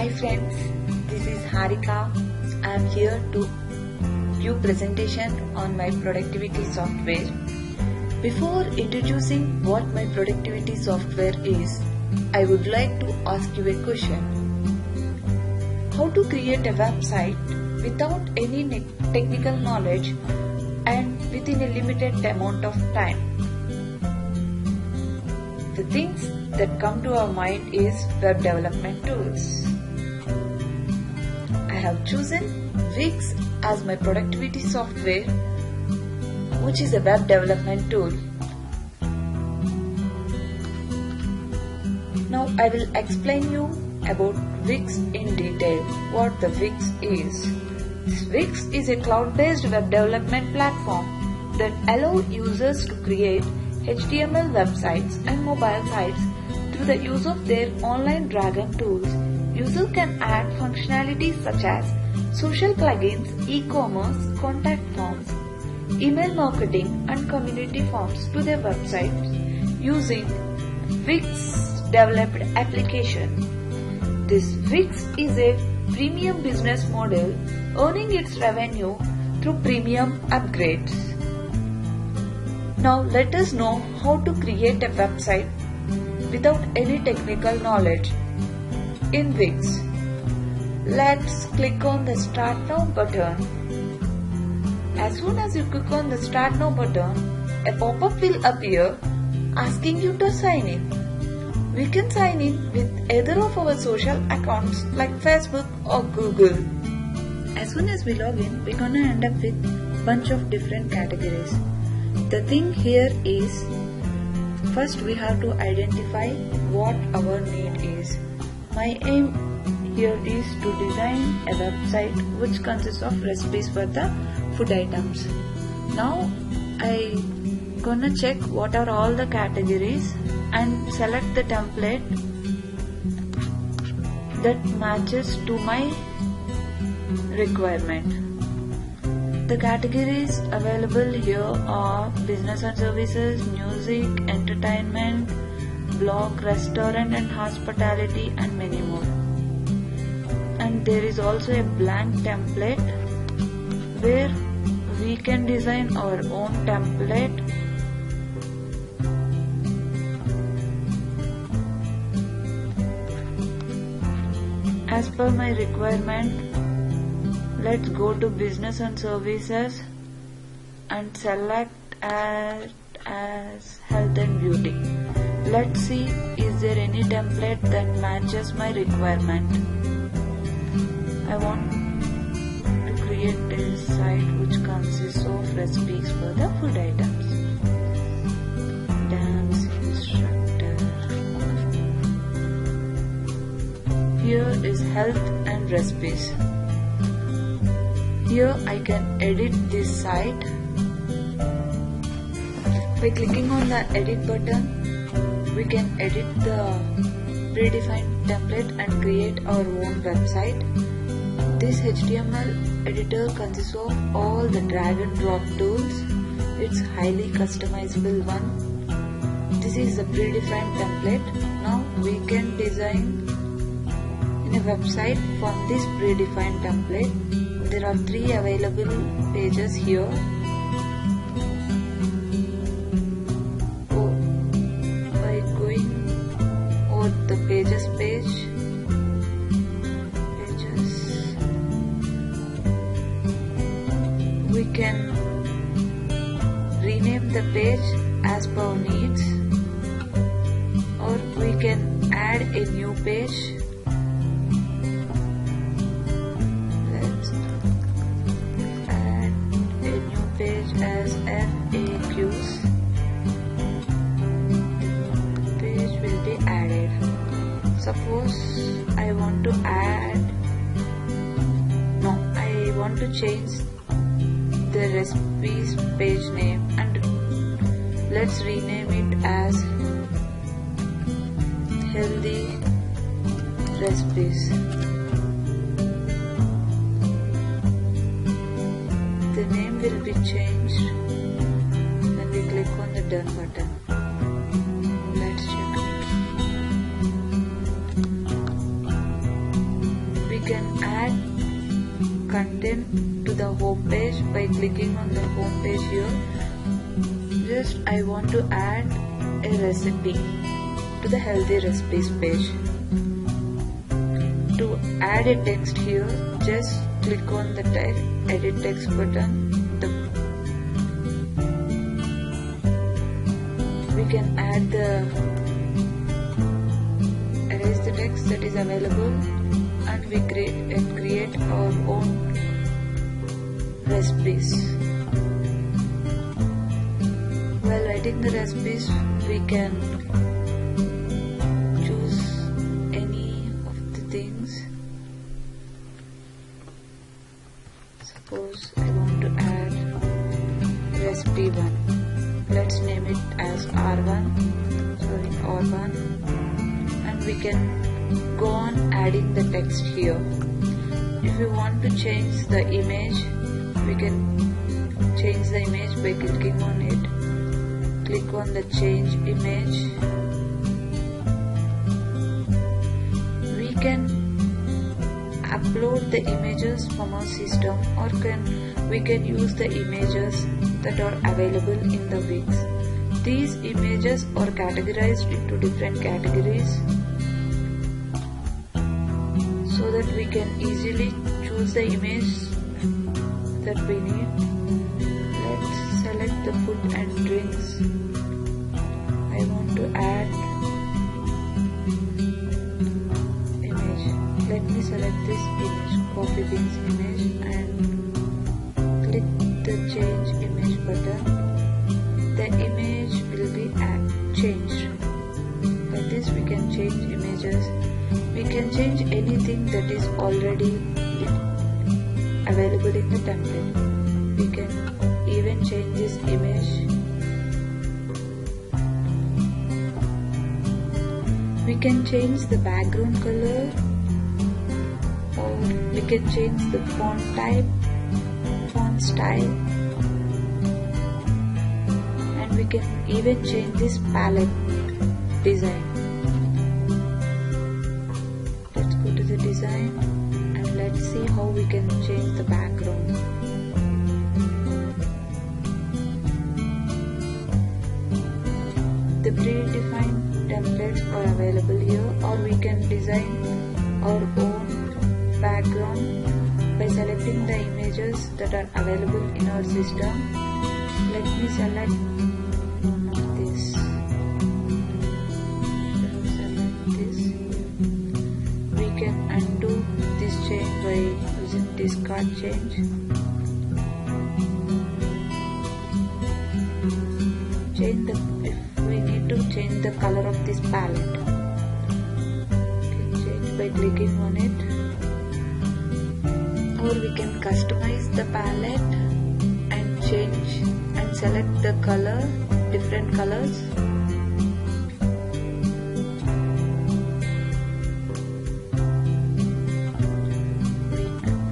Hi friends, this is Harika. I am here to give presentation on my productivity software. Before introducing what my productivity software is, I would like to ask you a question. How to create a website without any technical knowledge and within a limited amount of time? The things that come to our mind is web development tools. I have chosen Wix as my productivity software, which is a web development tool. Now I will explain you about Wix in detail, what the Wix is. Wix is a cloud-based web development platform that allows users to create HTML websites and mobile sites through the use of their online Dragon tools. Users can add functionalities such as social plugins, e-commerce, contact forms, email marketing and community forms to their websites using Wix developed application. This Wix is a premium business model, earning its revenue through premium upgrades. Now let us know how to create a website without any technical knowledge in Wix. Let's click on the Start Now button. As soon as you click on the Start Now button, a pop-up will appear asking you to sign in. We can sign in with either of our social accounts like Facebook or Google. As soon as we log in, we're gonna end up with a bunch of different categories. The thing here is, first we have to identify what our need is. My aim here is to design a website which consists of recipes for the food items. Now I'm gonna check what are all the categories and select the template that matches to my requirement. The categories available here are business and services, music, entertainment, blog, restaurant and hospitality and many more. And there is also a blank template where we can design our own template. As per my requirement, let's go to business and services and select as health and beauty. Let's see, is there any template that matches my requirement. I want to create a site which consists of recipes for the food items. Dance instructor. Here is health and recipes. Here I can edit this site. By clicking on the edit button, we can edit the predefined template and create our own website. This HTML editor consists of all the drag and drop tools. It's highly customizable one. This is the predefined template. Now we can design in a website from this predefined template. There are 3 available pages here. By going over the pages page, we can rename the page as per our needs, or we can add a new page. Let's add a new page as FAQs. Page will be added. Suppose I want to change the recipes page name and let's rename it as healthy recipes. The name will be changed when we click on the done button. Let's check it. can add content to the home page by clicking on the home page here. Just I want to add a recipe to the healthy recipes page. To add a text here, just click on the edit text button. We can erase the text that is available, and we create our own recipes. While writing the recipes, we can choose any of the things. Suppose I want to add recipe 1. Let's name it as R1, and we can go on adding the text here. If you want to change the image, we can change the image by clicking on it. Click on the change image. We can upload the images from our system, or we can use the images that are available in the Wix. These images are categorized into different categories so that we can easily choose the image that we need. Let's select the food and drinks. I want to add image. Let me select this image, coffee beans image, and click the change image button. The image will be changed. Like this we can change images. We can change anything that is already available in the template. We can even change this image. We can change the background color, or we can change the font type, font style, and we can even change this palette design. Let's go to the design and let's see how we can change the background. The predefined templates are available here, or we can design our own background by selecting the images that are available in our system. Let me select this. We can undo this change by using discard change. If we need to change the color of this palette, we can change by clicking on it, or we can customize the palette and change and select the color, different colors. We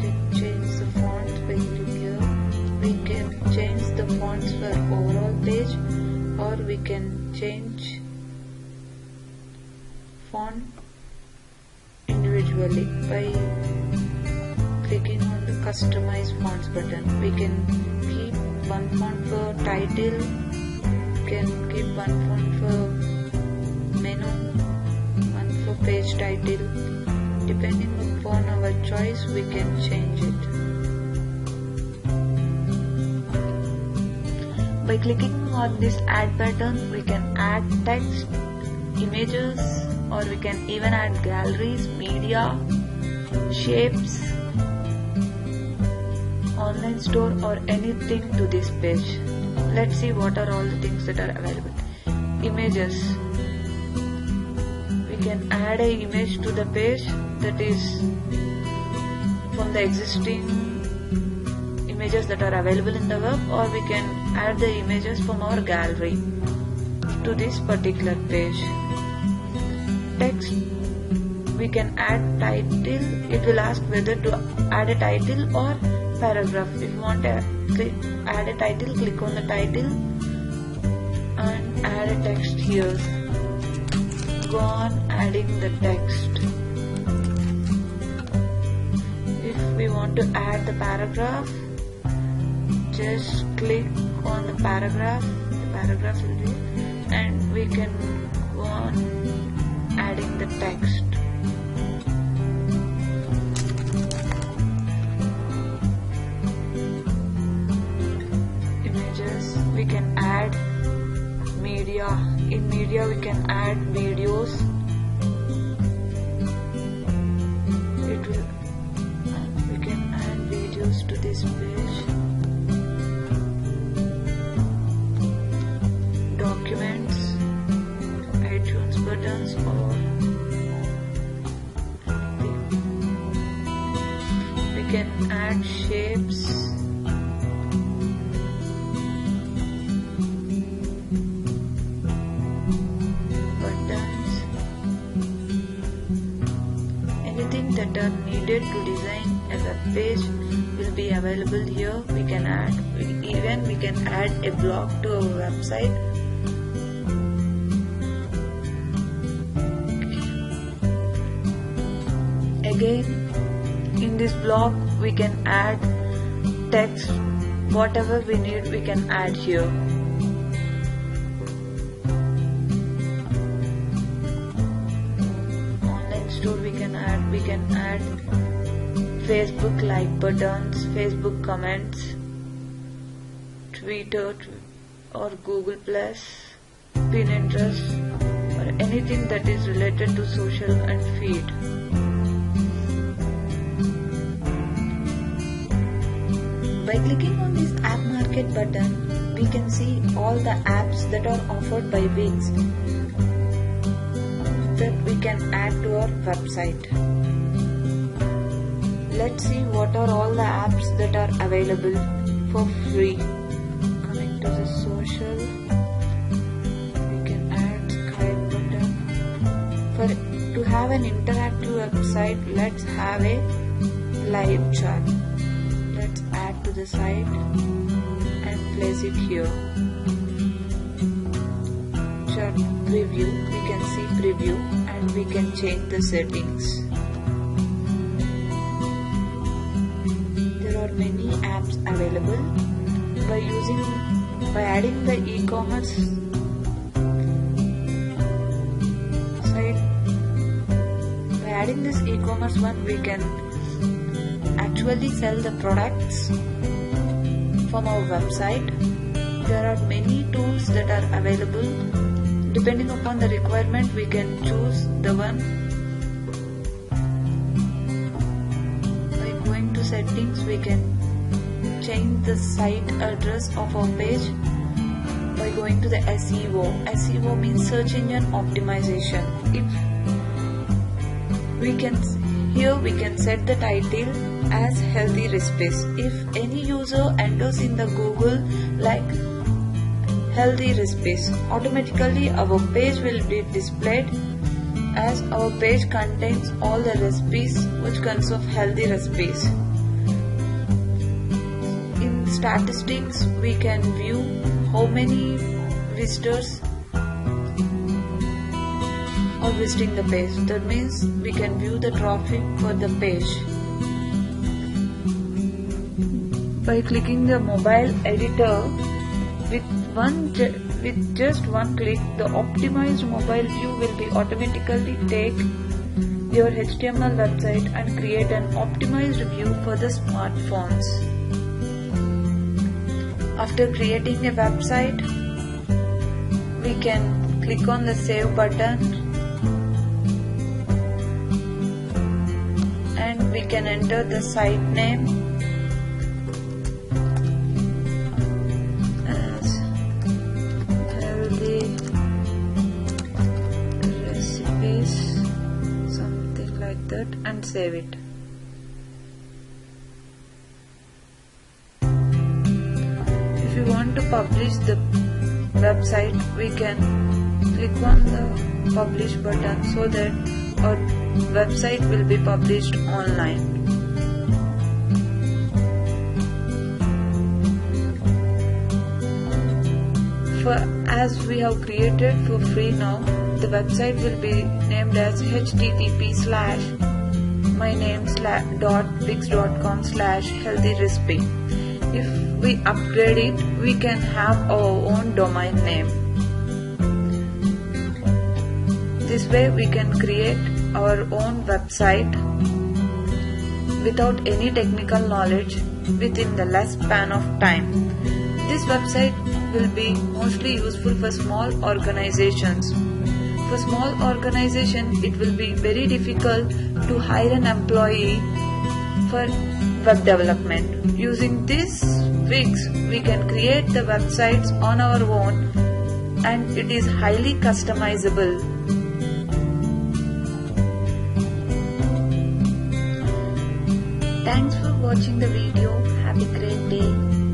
can change the fonts by clicking here. We can change the fonts for overall page, or we can change font individually by clicking on the customize fonts button. We can keep one font for title, can keep one font for menu, one for page title. Depending upon our choice, we can change it. By clicking on this add button, we can add text, images, or we can even add galleries, media, shapes, online store, or anything to this page. Let's see what are all the things that are available. Images. We can add an image to the page that is from the existing images that are available in the web, or we can add the images from our gallery to this particular page. Text, we can add title. It will ask whether to add a title or paragraph. If you want to add a title, click on the title and add a text here. Go on adding the text. want to add the paragraph, just click on the paragraph will be, and we can go on adding the text. Images, we can add media. In media we can add videos. We can add videos to this page. Documents, iTunes buttons, or we can add shapes. Buttons, anything that are needed to design a web page will be available here. We can add a blog to our website. Again, in this blog we can add text. Whatever we need we can add here. Online store we can add Facebook like buttons, Facebook comments, Twitter or Google Plus, Pinterest, or anything that is related to social and feed. By clicking on this App Market button, we can see all the apps that are offered by Wix that we can add to our website. Let's see what are all the apps that are available for free. Coming to the social, we can add Skype button. To have an interactive website, let's have a live chat. Let's add to the site and place it here. Chat preview, we can see preview and we can change the settings. There are many apps available. By adding the e-commerce site, by adding this e-commerce one, we can actually sell the products from our website. There are many tools that are available. Depending upon the requirement, we can choose the one. By going to settings, we can change the site address of our page by going to the SEO. SEO means search engine optimization. Here we can set the title as healthy recipes. If any user enters in the Google like healthy recipes, automatically our page will be displayed as our page contains all the recipes which consists of healthy recipes. In statistics, we can view how many visitors are visiting the page. That means we can view the traffic for the page. By clicking the mobile editor, with just one click, the optimized mobile view will be automatically take your HTML website and create an optimized view for the smartphones. After creating a website, we can click on the save button and we can enter the site name as healthy recipes, something like that, and save it. If we want to publish the website, we can click on the publish button so that our website will be published online. As we have created for free now, the website will be named as http://mynames/ www.wix.com/healthyrecipe. If we upgrade it, we can have our own domain name. This way we can create our own website without any technical knowledge within the less span of time. This website will be mostly useful for small organizations. For small organizations, it will be very difficult to hire an employee for web development. Using this Wix, we can create the websites on our own and it is highly customizable. Thanks for watching the video. Have a great day.